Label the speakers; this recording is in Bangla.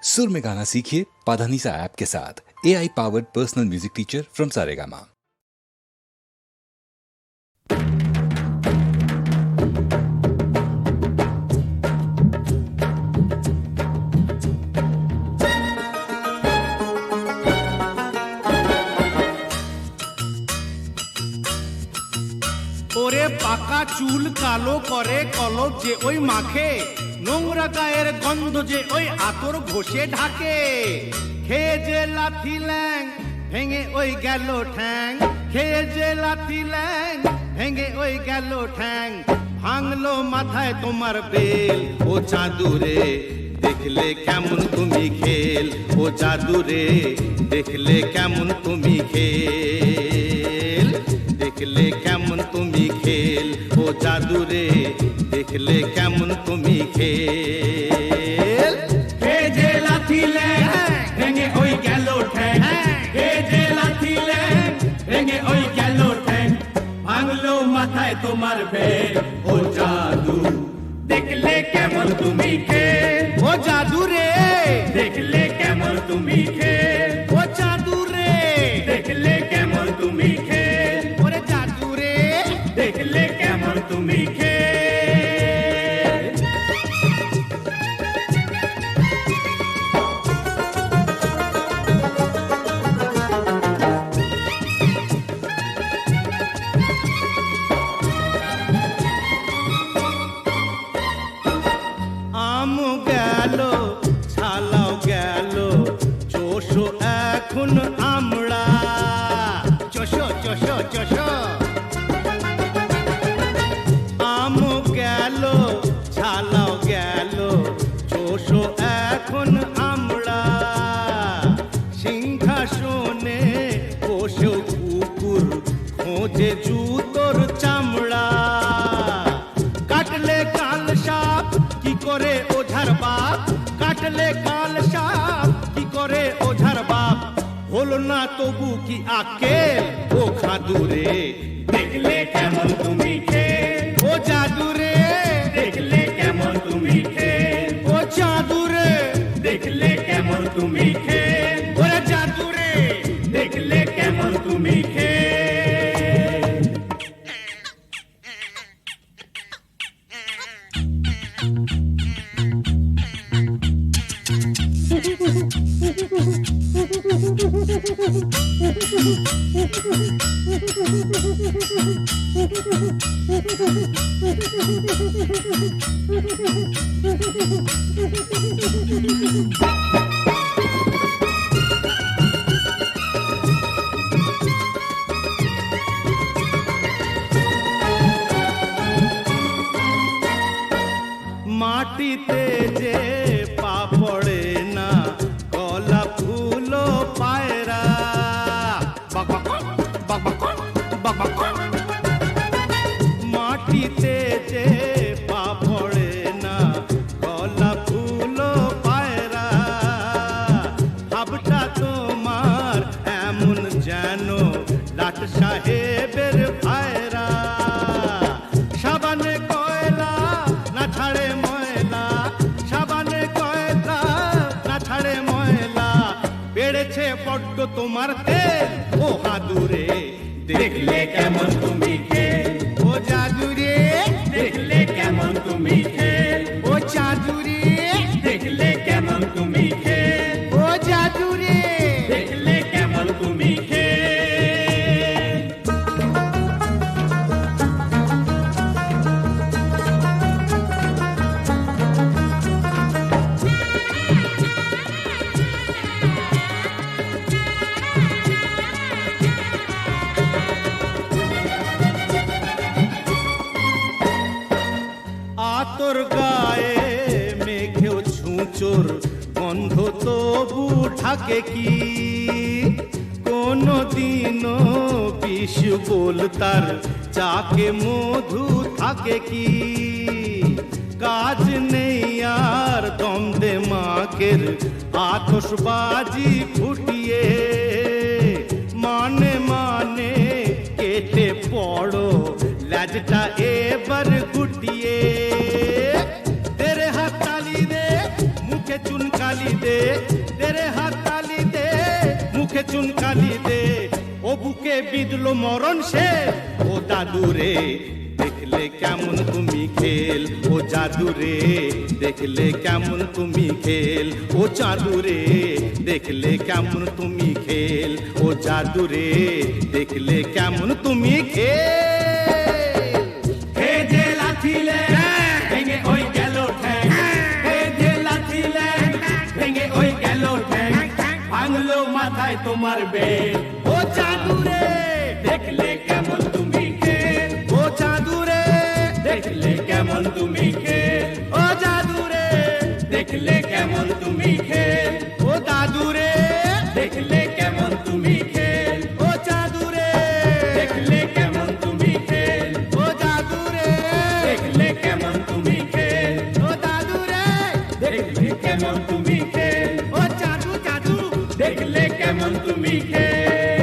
Speaker 1: सुर में गाना सीखिए पाधानीसा ऐप के साथ। AI powered personal music teacher from Saregama.
Speaker 2: ওরে পাকা চুল কালো করে কলপ যে ওই মাখে, নোংরা গায়ের গন্ধ যে ওই আতর ঘষে ঢাকে। খেয়ে যে লাথি ল্যাং ভেঙে ওই গেল ঠ্যাং, খেয়ে যে লাথি ল্যাং ভেঙে ওই গেল ঠ্যাং। ভাঙলো মাথায় তোমার বেল, ও চাঁদুরে দেখলে কেমন তুমি খেল, ও জাদুরে দেখলে কেমন তুমি খেল, দেখলে কেমন তুমি খেল, ও জাদুরে দেখলে কেমন তুমি খেল।
Speaker 3: হে যে লাথি ল্যাং ভেঙে ওই গেল ঠ্যাং, হে যে লাথি ল্যাং ভেঙে ওই গেল ঠ্যাং। ভাঙলো মাথায় তোমার বেল, ও জাদু দেখলে কেমন তুমি খেল,
Speaker 2: ও জাদুরে
Speaker 3: দেখলে কেমন তুমি খেল,
Speaker 2: ও জাদুরে
Speaker 3: দেখলে কেমন তুমি খেল,
Speaker 2: ওরে জাদুরে
Speaker 3: দেখলে কেমন তুমি খেল।
Speaker 2: আম গেল ছালাও গেল, চোষো এখন আমরা, চোষো চোষো চোষো। আম গেল ছালাও গেল, চোষো এখন আমরা। সিংহাসনে বসেও কুকুর খোঁজে জুতোর চামড়া। কাটলে কাল সাপ কি করে ওঝার বাপ, কাটলে কাল সাপ কি করে ওঝার বাপ। হলো না তবু কি আকেল, ও খাদুরে
Speaker 3: দেখলে কেমন তুমি খেল,
Speaker 2: ও জাদুরে
Speaker 3: দেখলে কেমন তুমি খেল,
Speaker 2: ও জাদুরে
Speaker 3: দেখলে কেমন তুমি খেল,
Speaker 2: ওরে জাদুরে
Speaker 3: দেখলে কেমন তুমি খেল।
Speaker 2: মাটিতে যে পা পড়ে না, গলা ফুলো পায়রা। মাটিতে যে পা পড়ে না, গলা ফুলো পায়রা। ভাবটা তোমার এমন যেন লাট সাহেবের ভাইরা। সাবানে কয়লা না ছাড়ে ময়লা, সাবানে কয়লা না ছাড়ে ময়লা। বেড়েছে বড্ড তোমার তেল, ও হাদুরে
Speaker 3: দেখলে কেমন তুমি খেল,
Speaker 2: ও জাদুরে
Speaker 3: দেখলে কেমন তুমি খেল,
Speaker 2: ও চাঁদুরে
Speaker 3: দেখলে কেমন তুমি খেল,
Speaker 2: ও জাদুরে
Speaker 3: দেখলে কেমন তুমি খেল।
Speaker 2: আতর গায়ে মেঘেও ছুঁচোর গন্ধ তবু ঢাকে কি। কোনো দিনও বিষ বলতার চাকে মধু থাকে কি। কাজ নেই আর দ্বন্দ্বে মাকের আতশবাজি ফুটিয়ে। মানে মানে কেটে পড়ো লাজটা এবার গুটিয়ে। তেরে হাত তালি দে মুখে চুন কালি দে রে হাততালি দে মুখে চুনকালি দে ও বুকে বিঁধলো মরণ সে ও দাদু রে দেখলে কেমন তুমি খেল ও জাদু রে দেখলে কেমন তুমি খেল ও জাদু রে দেখলে কেমন তুমি খেল ও জাদু রে দেখলে কেমন তুমি খেল
Speaker 3: হে যে লাথিলে ভেঙে ওই গেল ঠ্যাং হে যে লাথিলে ভেঙে ওই গেল ঠ্যাং ভাঙলো মাথায় তোমার বেল
Speaker 2: ও জাদু রে
Speaker 3: দেখলে কেমন তুমি খেল
Speaker 2: ও জাদু রে
Speaker 3: দেখলে কেমন তুমি খেল
Speaker 2: ও জাদু রে
Speaker 3: দেখলে কেমন তুমি খেল
Speaker 2: ও দাদু রে
Speaker 3: দেখলে কেমন তুমি খেল
Speaker 2: ও জাদু রে
Speaker 3: দেখলে কেমন তুমি খেল
Speaker 2: ও জাদু রে
Speaker 3: দেখলে কেমন তুমি খেল
Speaker 2: ও দাদু রে
Speaker 3: দেখলে কেমন তুমি খেল
Speaker 2: ও জাদু জাদু
Speaker 3: দেখলে কেমন তুমি খেল